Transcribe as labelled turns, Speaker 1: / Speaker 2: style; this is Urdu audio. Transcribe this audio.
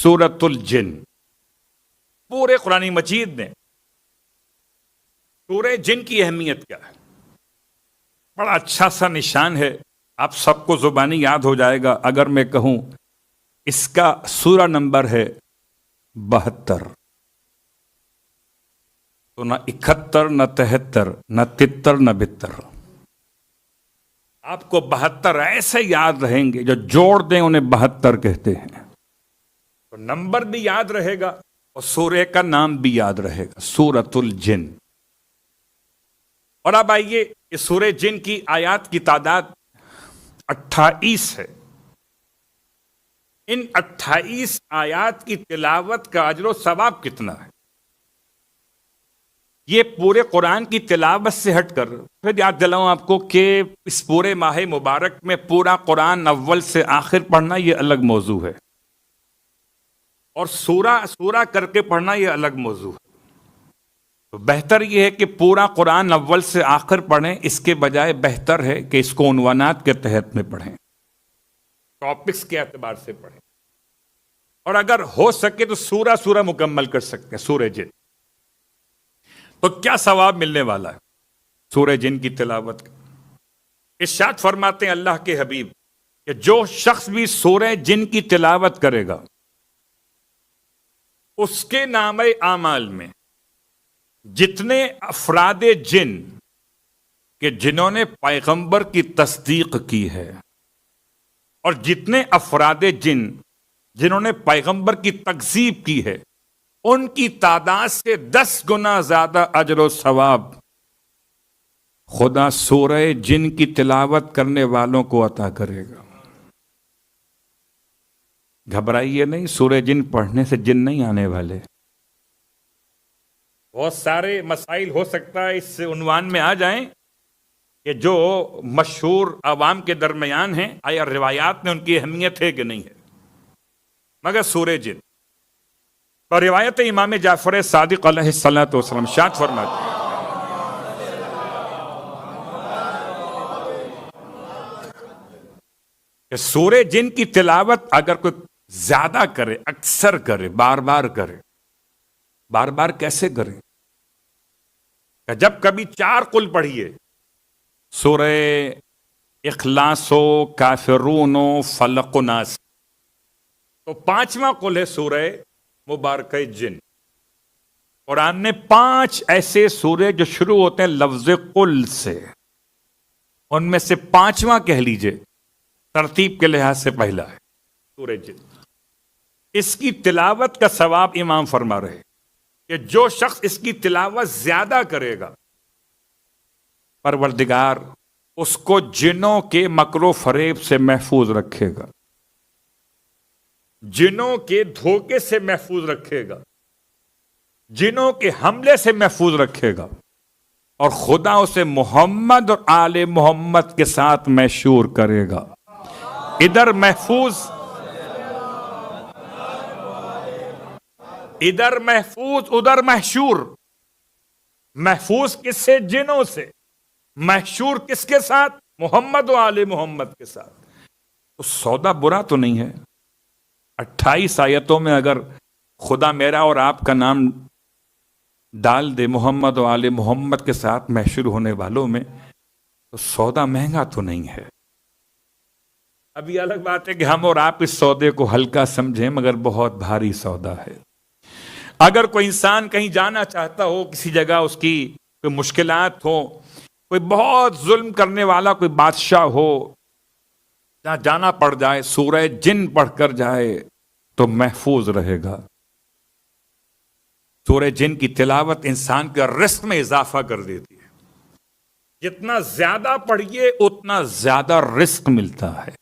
Speaker 1: سورۃ الجن. پورے قرآن مجید میں سورہ جن کی اہمیت کیا ہے؟ بڑا اچھا سا نشان ہے، آپ سب کو زبانی یاد ہو جائے گا اگر میں کہوں اس کا سورہ نمبر ہے 72. تو نہ 71 نہ 73 نہ 73 نہ 72. آپ کو 72 ایسے یاد رہیں گے، جو جوڑ دیں انہیں 72 کہتے ہیں. تو نمبر بھی یاد رہے گا اور سورہ کا نام بھی یاد رہے گا، سورۃ الجن. اور اب آئیے اس سورہ جن کی آیات کی تعداد 28 ہے. ان 28 آیات کی تلاوت کا اجر و ثواب کتنا ہے؟ یہ پورے قرآن کی تلاوت سے ہٹ کر پھر یاد دلاؤں آپ کو کہ اس پورے ماہ مبارک میں پورا قرآن اول سے آخر پڑھنا یہ الگ موضوع ہے، اور سورہ کر کے پڑھنا یہ الگ موضوع ہے. تو بہتر یہ ہے کہ پورا قرآن اول سے آخر پڑھیں، اس کے بجائے بہتر ہے کہ اس کو عنوانات کے تحت میں پڑھیں، ٹاپکس کے اعتبار سے پڑھیں. اور اگر ہو سکے تو سورہ مکمل کر سکتے ہیں سورہ جن. تو کیا ثواب ملنے والا ہے سورہ جن کی تلاوت کا؟ ارشاد فرماتے ہیں اللہ کے حبیب کہ جو شخص بھی سورہ جن کی تلاوت کرے گا اس کے نامہ اعمال میں جتنے افراد جن کہ جنہوں نے پیغمبر کی تصدیق کی ہے، اور جتنے افراد جن جنہوں نے پیغمبر کی تکذیب کی ہے، ان کی تعداد سے 10 گنا زیادہ اجر و ثواب خدا سورہ جن کی تلاوت کرنے والوں کو عطا کرے گا. گھبرائیے نہیں، سورہ جن پڑھنے سے جن نہیں آنے والے. بہت سارے مسائل ہو سکتا ہے اس عنوان میں آ جائیں کہ جو مشہور عوام کے درمیان ہیں، آیا روایات میں ان کی اہمیت ہے کہ نہیں ہے. مگر سورہ جن اور روایت امام جعفر صادق علیہ السلام ارشاد فرماتے ہیں کہ سورہ جن کی تلاوت اگر کوئی زیادہ کرے، اکثر کرے، بار بار کرے. بار بار کیسے کرے؟ کہ جب کبھی 4 قل پڑھیے، سورہ اخلاص و کافرون و فلق و ناس، تو 5واں قل ہے سورہ مبارکہ جن. قرآن نے 5 ایسے سورے جو شروع ہوتے ہیں لفظ قل سے، ان میں سے 5واں کہہ لیجئے ترتیب کے لحاظ سے پہلا ہے سورہ جن. اس کی تلاوت کا ثواب امام فرما رہے کہ جو شخص اس کی تلاوت زیادہ کرے گا، پروردگار اس کو جنوں کے مکر و فریب سے محفوظ رکھے گا، جنوں کے دھوکے سے محفوظ رکھے گا، جنوں کے حملے سے محفوظ رکھے گا، اور خدا اسے محمد اور آل محمد کے ساتھ محشور کرے گا. ادھر محفوظ ادھر محشور. محفوظ کس سے؟ جنوں سے. محشور کس کے ساتھ؟ محمد و آل محمد کے ساتھ. تو سودا برا تو نہیں ہے. 28 آیتوں میں اگر خدا میرا اور آپ کا نام ڈال دے محمد و آل محمد کے ساتھ محشور ہونے والوں میں، تو سودا مہنگا تو نہیں ہے. اب یہ الگ بات ہے کہ ہم اور آپ اس سودے کو ہلکا سمجھیں، مگر بہت بھاری سودا ہے. اگر کوئی انسان کہیں جانا چاہتا ہو، کسی جگہ اس کی کوئی مشکلات ہو، کوئی بہت ظلم کرنے والا کوئی بادشاہ ہو، جہاں جانا پڑ جائے، سورہ جن پڑھ کر جائے تو محفوظ رہے گا. سورہ جن کی تلاوت انسان کے رزق میں اضافہ کر دیتی ہے. جتنا زیادہ پڑھیے اتنا زیادہ رزق ملتا ہے.